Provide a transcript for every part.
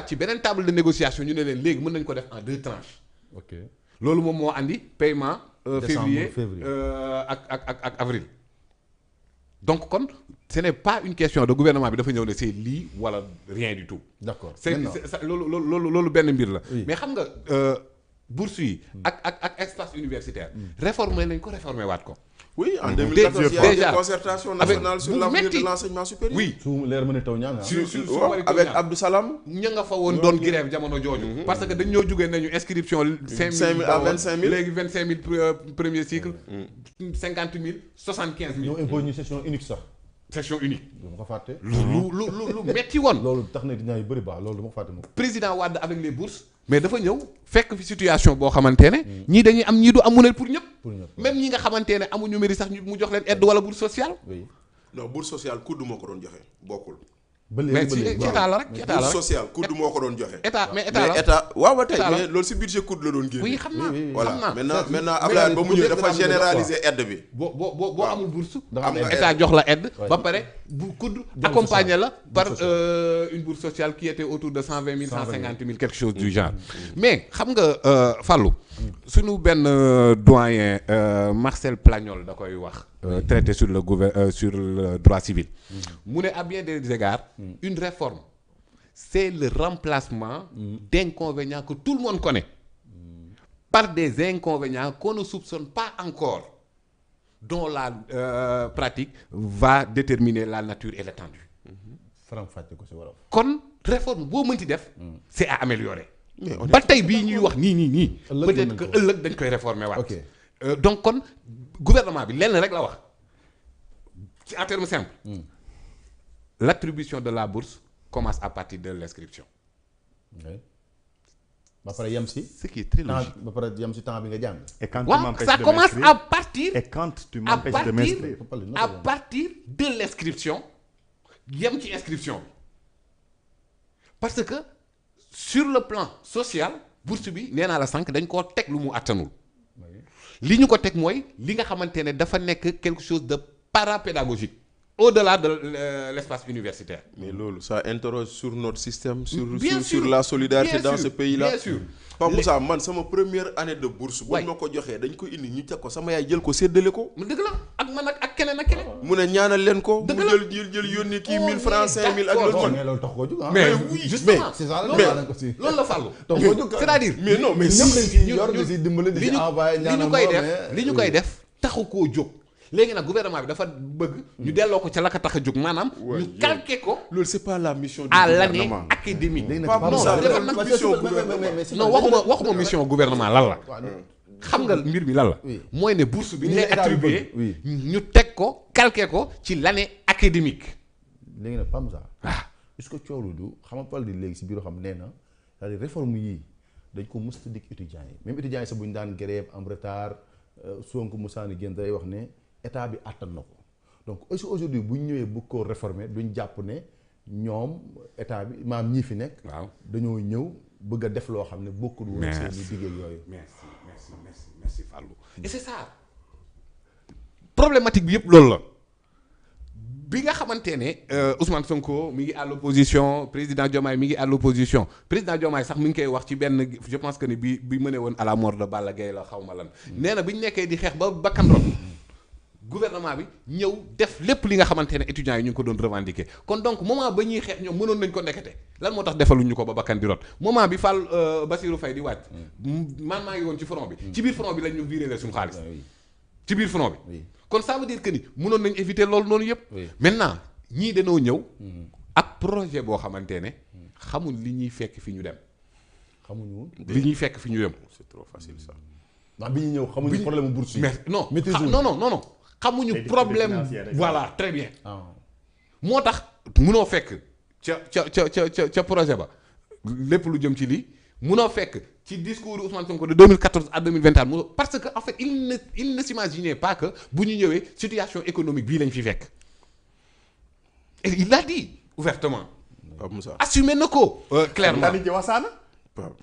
ci beneen table de négociation ñu ne leen léegi mën nañ ko def en 2 tranches. ok loolu moom moo andi paiement. février février. ak avril. donc kon ce n'est pas une question de gouvernement bi dafa ñëw ne c'est lii wala rien du tout. d'accord c'est loolu benn mbir la. Oui. mais xam nga bourse yi. ak espace universitaire. réformer nañ ko réformer waat ko. Oui, en 2014, il y a déjà, une concertation nationale sur l'avenir de l'enseignement supérieur. Oui. su leer mën a taw ñaan Avec Abdou Salam. ña nga fa woon doon grève jamono jooju. parce que dañ ñoo jugee nañu inscription. 5 000 à 25 000 léegi 25 000 premier cycle. 50 000 75 000. ñoo impose ñu session unique sax. session unique. du ma ko fàtte. lu metti woon. loolu tax na dinaa yu bëri baax loolu du ma ko fàtte moom. président Wade avec les bourses. mais dafa ñëw fekk fi situation boo xamante ne. ñii dañuy am ñii du amunel pour ñëpp. pour ñëpp même ñi nga xamante ne amuñu mérite sax mu jox leen aide wala bourse sociale. oui. Non, bourse sociale kudd moo ko doon joxe bokkul. ba mais léegi ci ba léegi état la rek état la Bourse rek sociale kudd moo ko doon joxe. état mais état Mais la état waaw ba tey État la. mais loolu si budget kudd la doon génne. oui xam naa. Voilà xam naa maintenant Abdoulaye ba mu ñëwee dafa généraliser aide bi. boo amul bourse. da nga am nga état jox la aide. Ouais. ba pare bu kudd Jox accompagner la par sociale. une bourse sociale qui était autour de 120 000 150 000 quelque chose du genre. mais xam nga Fallou. suñu benn doyen Marcel Plagnol da koy wax. traité sur sur le droit civil. mu ne à bien des égards. une réforme c'est le remplacement d'inconvénients que tout le monde connaît. par des inconvénients qu'on ne soupçonne pas encore. dont la pratique va déterminer la nature et l'étendue. faram fàcce ko si wolof. kon réforme boo mënti def. c'est à améliorer. Mais on ba tey bii ñuy wax nii. ëllëg peut-être mën que nañ ko. ëllëg dañ koy réformer waat. ok donc kon gouvernement bi lenn rek la wax ci en termes simples. l'attribution de la bourse commence à partir de l'inscription. ok ba pare yem si. ce qui est très temps logique. ba pare yem si temps bi nga jàng. Et quand tu waaw m'empêches ça de commence m'inscrire, à partir. et quand tu à m'empêches de partir m'inscrire, à partir de l'inscription yem ci inscription bi parce que sur le plan social bourse bi nee naa la sànq dañ koo teg lu mu àttanul li ñu ko teg mooy li nga xamante ne dafa nekk quelque chose de parapédagogique au-delà de l'espace universitaire. Mais loolu ça interroge sur notre système sur Bien sur sûr, la solidarité bien dans sûr, ce pays-là. bien sûr. Pape Moussa man sama première année de bourse. bu Waay. ma ko joxee dañ ko indi ñu teg ko sama yaay jël ko séddale ko. mu dëgg la ak man ak keneen ak keneen. mu ne ñaanal leen ko. Dëgg mu la. jël yónni kii Oh, 1000 francs mais 5000 ak d'accord. loolu. mais loolu tax koo jóg ah. mais oui, justement c'est ça la loolu wax nañ ko si. loolu la fàllu. tax koo jóg c'est-à-dire. mais non mais ñëpp dañ ciy ñun- yor di si dimbali di li si ñu envoyé li ñaanal ñu koy moo, def mais- li ñu koy def taxu koo jóg léegi nag gouvernement bi dafa bëgg ñu delloo ko ca la ko tax a jóg maanaam Ouais, ñu calquer ko loolu c'est pas la mission du à l'année gouvernement. académique. léegi nag Pape Pape Moussa, Moussa, defal nag parce que mission mais- gouvernement. mais- mais- non waxuma mission gouvernement lan la waaw, non. xam nga mbir mi lan la Oui. mooy ne bourse bi ñu Li lay état bi attribué bëgg, oui. ñu teg ko calquer ko ci l'année académique. léegi nag Pape Moussa. ah est-ce que coow lu du xam nga Paul di léegi si biir xam nee na c'est-à-dire réforme yii dañ ko mës a dig étudiants yi même étudiants yi sax bu ñu daan grève am retard Sonko Moussa ni génn day wax ne état bi àttan na ko donc est-ce que aujourd'hui bu ñu ñëwee bëgg koo réformer duñ jàpp ne ñoom état bi maam ñii fi nekk. waaw dañoo ñëw bëgg a def loo xam ne bokkul woon seen i digg yooyu. merci Fallou et c'est ça problématique bi yëpp loolu la bi nga xamante ne Ousmane Sonko mi ngi à l'opposition président Diomaye mi ngi à l'opposition président Diomaye sax mi ngi koy wax ci benn je pense que ni bi mëne woon à la mort de Balla Gaye la xaw ma lan nee na bi ñu nekkee di xeex ba bakkan rot gouvernement bi ñëw def lépp li nga xamante ne étudiants yi ñu ngi ko doon revendiquer kon donc moment ba ñuy xeex ñoom mënoon nañ ko nekkate lan moo tax defaluñu ko ba bakkan di rot moment bi Fall Bassirou Faye di wàcc man maa ngi woon ci front bi ci biir front bi lañ ñu viré suñu xaalis ci biir front bi Oui. kon ça veut dire que ni mënoon nañ éviter loolu noonu yëpp Oui. maintenant ñii dañoo ñëw ak projet boo xamante ne xamul li ñuy fekk fi ñu dem xamuñu. li ñuy fekk fi ñu dem C'est trop facile ça. ndax bi ñu ñëw xamuñu problème bourse yi. mais non maîtrise wuñ. non xamuñu Les problème difficultés financières, voilà très bien ah moo tax munoo fekk ca projet ba lépp lu jëm ci lii munoo fekk ci discours Ousmane Sonko de 2014 à 2021 munoo parce que en fait il ne s'imaginait pas que bu ñu ñëwee situation économique bii lañ fi fekk et il l'a dit ouvertement Pape Moussa. assumé na ko clairement Tani ji wasaana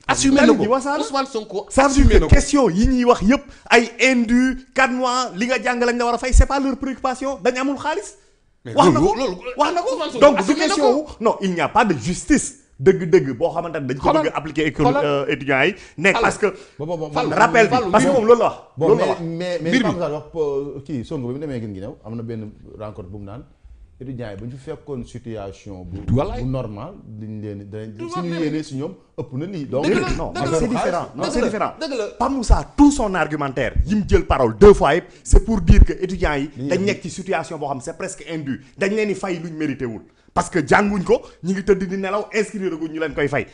assumé na Tani ji ko wasaana Ousmane Sonko ça veut assumé dire na que ko question yi ñuy wax yëpp ay indu 4 mois li nga jàng lañ la war a fay c'est pas leur préoccupation dañ amul xaalis Mais wax na loolu- ko loolu- wax na Ousmane ko Sonko donc du assumé na question ko. wu non il n'y a pas de justice dëgg-dëgg boo xamante ne dañ ko bëgg a appliquer étudiants yi nekk parce que rappel bi parce que moom loolu la wax loolu la wax mais Pape Moussa wax kii Sonko bi mu demee gën gi ñëw am na benn rencontre bu mu naan étudiants yi bu ñu fekkoon situation bu normal dañ leen dañ suñu yéene si ñoom ëpp na lii donc non c'est différent non c'est différent dëgg la Pape Moussa tout son argumentaire yi mu jël parole 2 fois yëpp c'est pour dire que étudiants yi dañ nekk ci situation boo xam c'est presque indu dañ leen di fay luñ mérité wul parce que jànguñ ko ñu ngi tëdd di nelaw inscrire guñ ñu leen koy fay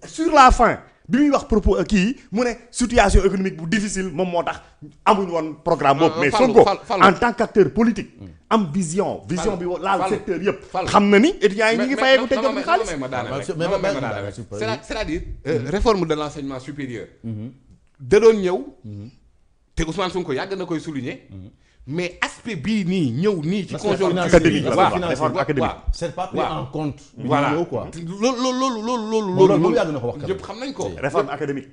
sur la fin bi muy wax propos kii mu ne situation économique bu difficile moom moo tax amuñ woon programme boobu mais Sonko en tant qu'acteur politique am vision bi laal secteur yëpp xam na ni étudiants yi ñu ngi fayeeku te jot xaalis c'est-à-dire réforme de l'enseignement supérieur da doon ñëw te Ousmane Sonko yàgg na koy souligner mais aspect bii nii ñëw nii ci conjoncture académique la réforme académique c'est pas pris en compte voilà quoi loolu yàgg na ko wax yëpp xam nañ ko réforme académique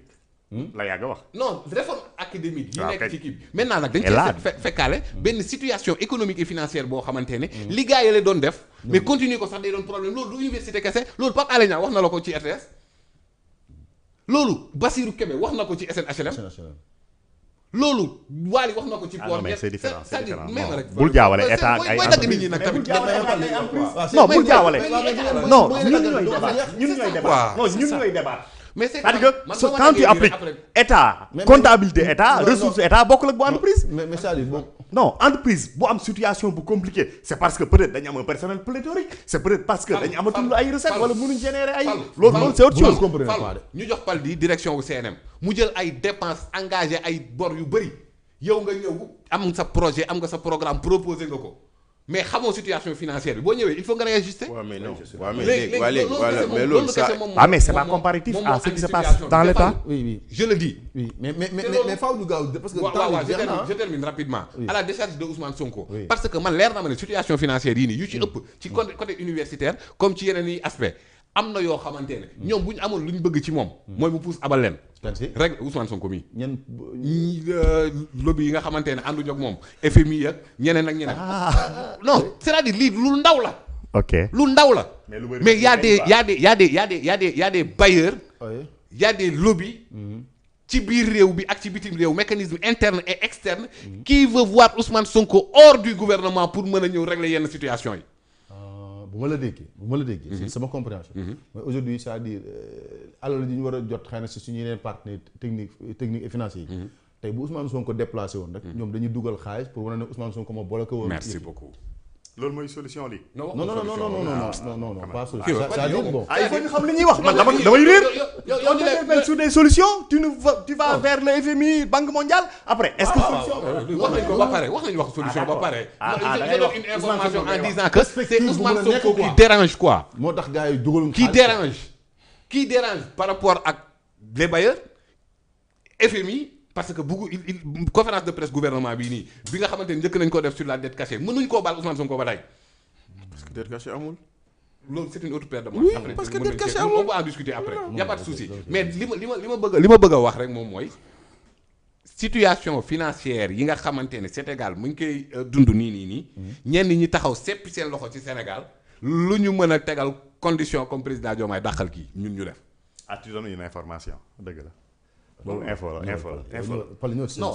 la yàgg wax non réforme académique yi nekk ci kii bi maintenant nag dañ ci fekkaale benn situation économique et financière boo xamante ne li gars yi la doon def mais continuer ko sax day doon problème loolu du université kese loolu Pape Alé Niang wax na la ko ci RTS loolu Bassirou Kébé wax na ko ci SNHLM loolu Waly wax na ko ci port mais c'est différent c'est différent même rek bul jaawale état ak ay mooy dagg nit ñi nag tamit non bul jaawale non ñun ñooy débat non ñun ñooy débat mais c'est c'est-à-dire que quand tu appliques état comptabilité état ressources état bokkul ak bu entreprise mais c'est-à-dire bon non entreprise bu am situation bu compliquée c'est parce que peut-être dañu am un personnel pléthorique c'est peut-être parce que dañu amatul ay recettes wala mënuñ générer ay loolu c'est autre chose ñu jox pal di direction wu CNM mu jël ay dépenses engagé ay bor yu bëri yow nga ñëw am sa projet am nga sa programme proposé nga ko mais xamoo situation financière bi boo ñëwee il faut nga réajuster. waaw mais non mais loolu ça mais c'est pas comparatif à ce qui se passe dans l'État. oui je le dis. oui mais faaw ñu gaaw parce que je termine rapidement. à la décharge de Ousmane Sonko. parce que man leer na ma ne situation financière yii nii yu ci ëpp. ci côté universitaire comme ci yeneen yi aspect am na yoo xamante ne. ñoom bu ñu amoon lu ñu bëgg ci moom. mooy mu pousse abal leen. rek Ousmane Sonko mii. lobby yi nga xamante ne ànduñu ak moom FMI ak ñeneen ak ñeneen. non c'est-à-dire lii lu ndaw la. ok lu ndaw la. mais y a des bailleurs. y a des lobbies. ci biir réew bi ak ci bitim réew mécanisme interne et externe. qui veut voir Ousmane Sonko hors du gouvernement pour mën a ñëw régler yenn situation yi. bu ma la déggee c'est sama compréhension mais aujourd'hui c'est-à-dire alal yi ñu war a jot xëy na si suñu yeneen partenaires technique et financiers yi tey bu Ousmane Sonko déplacé woon rek ñoom dañuy dugal xaalis pour wane ne Ousmane Sonko moo bloqué woon. merci beaucoup. loolu mooy solution li non pas solution. c'est-à-dire bon. il faut ñu xam li ñuy wax man damay réer. on te sur des solutions tu vas vers le FMI Banque mondiale après est-ce que solution. wax nañ ko ba pare wax nañu wax solution ba pare. je donne une information en disant que c'est Ousmane Sonko qui dérange quoi. moo tax gars yi dugaluñ qui dérange par rapport ak les bailleurs FMI. parce que conférence de presse gouvernement bii nii bi nga xamante ni njëkk nañ ko def sur la dette cachée mënuñ koo baal Ousmane Sonko ba tey. parce que dette cachée amul. loolu c'est une autre paire de manches. oui après parce que dette cachée amul on va en discuter après. y a pas de souci mais li ma bëgg a wax rek moom mooy situation financière yi nga xamante ne Sénégal mu ngi koy dund nii. ñenn ñi taxaw seppi seen loxo ci Sénégal lu ñu mën a tegal condition comme président Diomaye dàqal kii ñun ñu def. tu donnes une information dëgg la. loolu info la. non